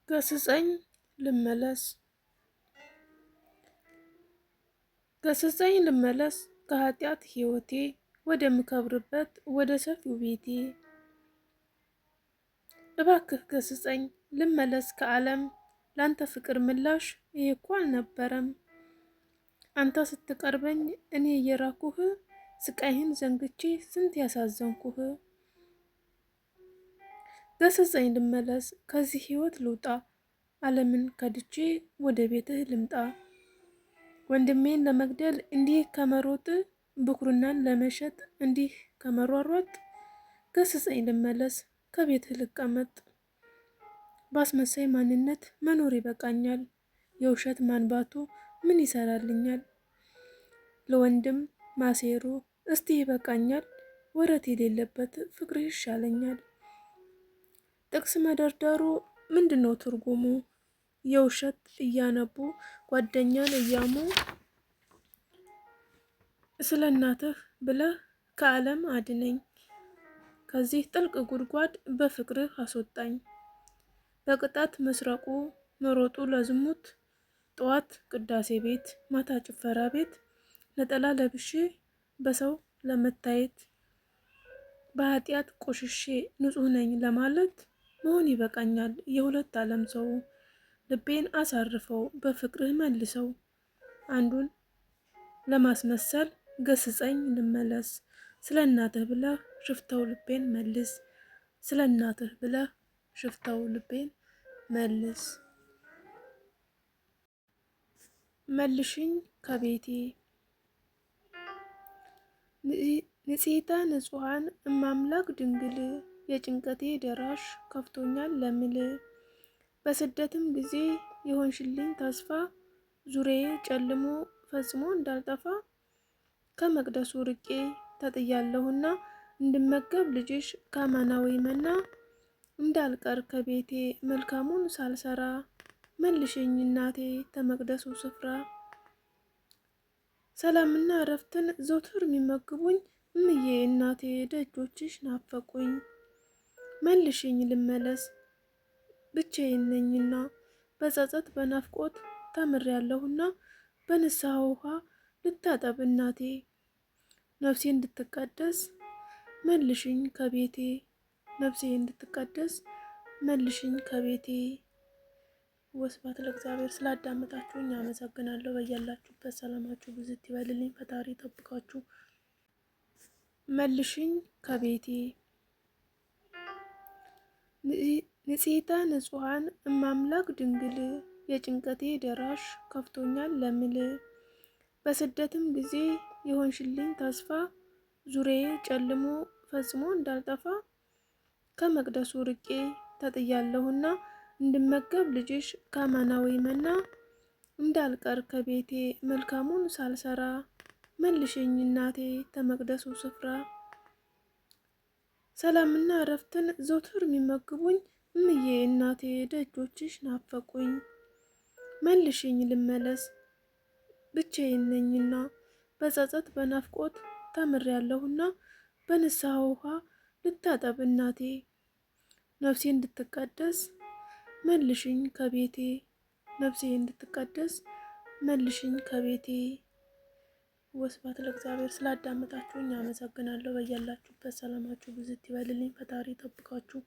ገስጸኝ ልመለስ ገስጸኝ ልመለስ ከኃጢአት ሕይወቴ ወደምከብርበት ወደ ሰፊው ቤቴ። እባክህ ገስጸኝ ልመለስ ከዓለም ላንተ ፍቅር ምላሽ ይሄ እኮ አልነበረም። አንተ ስትቀርበኝ እኔ እየራኩህ ስቃይህን ዘንግቼ ስንት ያሳዘንኩህ። ገስጸኝ ልመለስ ከዚህ ሕይወት ልውጣ ዓለምን ከድቼ ወደ ቤትህ ልምጣ። ወንድሜን ለመግደል እንዲህ ከመሮጥ ብኩርናን ለመሸጥ እንዲህ ከመሯሯጥ ገስጸኝ ልመለስ ከቤትህ ልቀመጥ። ባስመሳይ ማንነት መኖር ይበቃኛል የውሸት ማንባቱ ምን ይሰራልኛል። ለወንድም ማሴሩ እስቲ ይበቃኛል ወረት የሌለበት ፍቅርህ ይሻለኛል። ጥቅስ መደርደሩ ምንድነው ትርጉሙ? የውሸት እያነቡ ጓደኛን እያሙ። ስለ እናትህ ብለህ ከዓለም አድነኝ ከዚህ ጥልቅ ጉድጓድ በፍቅርህ አስወጣኝ። በቅጣት መስረቁ መሮጡ ለዝሙት ጠዋት ቅዳሴ ቤት ማታ ጭፈራ ቤት ነጠላ ለብሼ በሰው ለመታየት በኃጢአት ቆሽሼ ንጹሕ ነኝ ለማለት መሆን ይበቃኛል የሁለት ዓለም ሰው። ልቤን አሳርፈው በፍቅርህ መልሰው አንዱን ለማስመሰል ገስጸኝ ልመለስ። ስለ እናትህ ብለህ ሽፍተው ልቤን መልስ። ስለ እናትህ ብለህ ሽፍተው ልቤን መልስ። መልሽኝ ከቤቴ ንጽሕተ ንጹሐን እማምላክ ድንግል የጭንቀቴ ደራሽ ከፍቶኛል ለምል። በስደትም ጊዜ የሆንሽልኝ ተስፋ ዙሪያዬ ጨልሞ ፈጽሞ እንዳልጠፋ። ከመቅደሱ ርቄ ተጥያለሁና እንድመገብ ልጅሽ ከአማናዊ መና። እንዳልቀር ከቤቴ መልካሙን ሳልሰራ መልሽኝ እናቴ ተመቅደሱ ስፍራ። ሰላምና እረፍትን ዘውትር የሚመግቡኝ እምዬ እናቴ ደጆችሽ ናፈቁኝ። መልሽኝ ልመለስ ብቻዬን ነኝና በጸጸት በናፍቆት ተምሬያለሁና። በንስሐ ውሃ ልታጠብ እናቴ ነፍሴ እንድትቀደስ መልሽኝ ከቤቴ። ነፍሴ እንድትቀደስ መልሽኝ ከቤቴ። ወስብሐት ለእግዚአብሔር። ስላዳመጣችሁኝ አመሰግናለሁ። በያላችሁበት ሰላማችሁ ብዝት ይበልልኝ። ፈጣሪ ይጠብቃችሁ። መልሽኝ ከቤቴ ንጽሕተ ንጹሐን እማምላክ ድንግል የጭንቀቴ ደራሽ ከፍቶኛል ለምል። በስደትም ጊዜ የሆንሽልኝ ተስፋ ዙሪያዬ ጨልሞ ፈጽሞ እንዳልጠፋ። ከመቅደሱ ርቄ ተጥያለሁና እንድመገብ ልጅሽ ከአማናዊ መና። እንዳልቀር ከቤቴ መልካሙን ሳልሰራ መልሽኝ እናቴ ተመቅደሱ ስፍራ። ሰላምና እረፍትን ዘውትር የሚመግቡኝ እምዬ እናቴ ደጆችሽ ናፈቁኝ። መልሽኝ ልመለስ ብቻዬን ነኝና በጸጸት በናፍቆት ተምሬያለሁና። በንስሐ ውሃ ልታጠብ እናቴ ነፍሴ እንድትቀደስ መልሽኝ ከቤቴ። ነፍሴ እንድትቀደስ መልሽኝ ከቤቴ። ወስብሐት ለእግዚአብሔር። ስላዳመጣችሁኝ አመሰግናለሁ። በያላችሁበት ሰላማችሁ ብዝት ይበልልኝ። ፈጣሪ ይጠብቃችሁ።